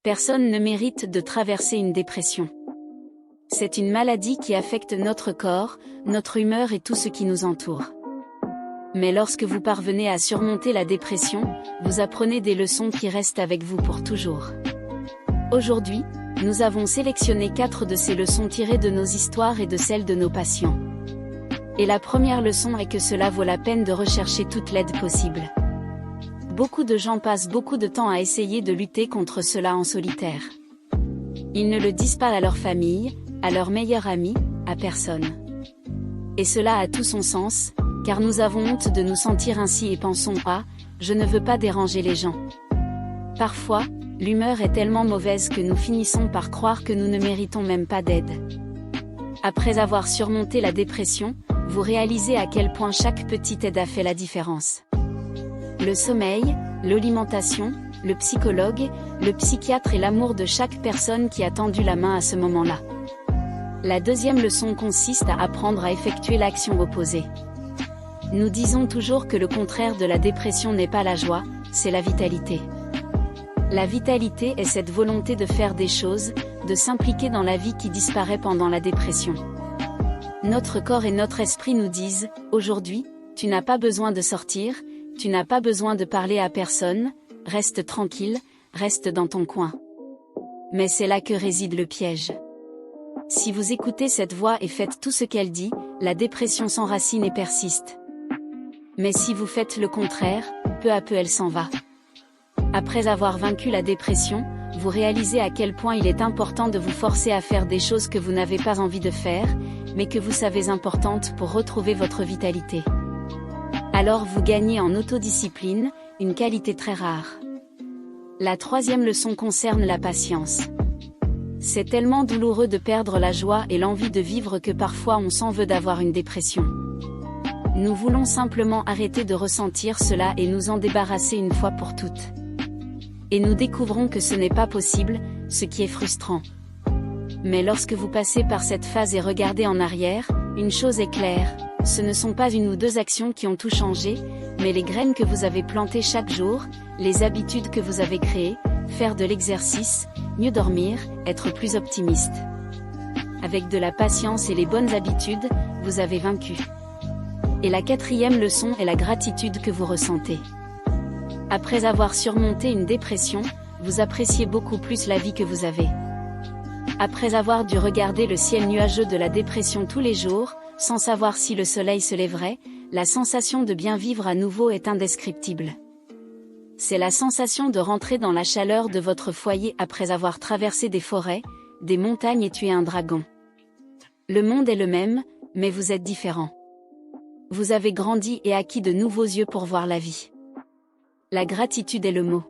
Personne ne mérite de traverser une dépression. C'est une maladie qui affecte notre corps, notre humeur et tout ce qui nous entoure. Mais lorsque vous parvenez à surmonter la dépression, vous apprenez des leçons qui restent avec vous pour toujours. Aujourd'hui, nous avons sélectionné 4 de ces leçons tirées de nos histoires et de celles de nos patients. Et la première leçon est que cela vaut la peine de rechercher toute l'aide possible. Beaucoup de gens passent beaucoup de temps à essayer de lutter contre cela en solitaire. Ils ne le disent pas à leur famille, à leur meilleur ami, à personne. Et cela a tout son sens, car nous avons honte de nous sentir ainsi et pensons « Ah, je ne veux pas déranger les gens ». Parfois, l'humeur est tellement mauvaise que nous finissons par croire que nous ne méritons même pas d'aide. Après avoir surmonté la dépression, vous réalisez à quel point chaque petite aide a fait la différence. Le sommeil, l'alimentation, le psychologue, le psychiatre et l'amour de chaque personne qui a tendu la main à ce moment-là. La deuxième leçon consiste à apprendre à effectuer l'action opposée. Nous disons toujours que le contraire de la dépression n'est pas la joie, c'est la vitalité. La vitalité est cette volonté de faire des choses, de s'impliquer dans la vie qui disparaît pendant la dépression. Notre corps et notre esprit nous disent, aujourd'hui, tu n'as pas besoin de sortir, tu n'as pas besoin de parler à personne, reste tranquille, reste dans ton coin. Mais c'est là que réside le piège. Si vous écoutez cette voix et faites tout ce qu'elle dit, la dépression s'enracine et persiste. Mais si vous faites le contraire, peu à peu elle s'en va. Après avoir vaincu la dépression, vous réalisez à quel point il est important de vous forcer à faire des choses que vous n'avez pas envie de faire, mais que vous savez importantes pour retrouver votre vitalité. Alors vous gagnez en autodiscipline, une qualité très rare. La troisième leçon concerne la patience. C'est tellement douloureux de perdre la joie et l'envie de vivre que parfois on s'en veut d'avoir une dépression. Nous voulons simplement arrêter de ressentir cela et nous en débarrasser une fois pour toutes. Et nous découvrons que ce n'est pas possible, ce qui est frustrant. Mais lorsque vous passez par cette phase et regardez en arrière, une chose est claire, ce ne sont pas 1 ou 2 actions qui ont tout changé, mais les graines que vous avez plantées chaque jour, les habitudes que vous avez créées, faire de l'exercice, mieux dormir, être plus optimiste. Avec de la patience et les bonnes habitudes, vous avez vaincu. Et la 4e leçon est la gratitude que vous ressentez. Après avoir surmonté une dépression, vous appréciez beaucoup plus la vie que vous avez. Après avoir dû regarder le ciel nuageux de la dépression tous les jours, sans savoir si le soleil se lèverait, la sensation de bien vivre à nouveau est indescriptible. C'est la sensation de rentrer dans la chaleur de votre foyer après avoir traversé des forêts, des montagnes et tué un dragon. Le monde est le même, mais vous êtes différent. Vous avez grandi et acquis de nouveaux yeux pour voir la vie. La gratitude est le mot.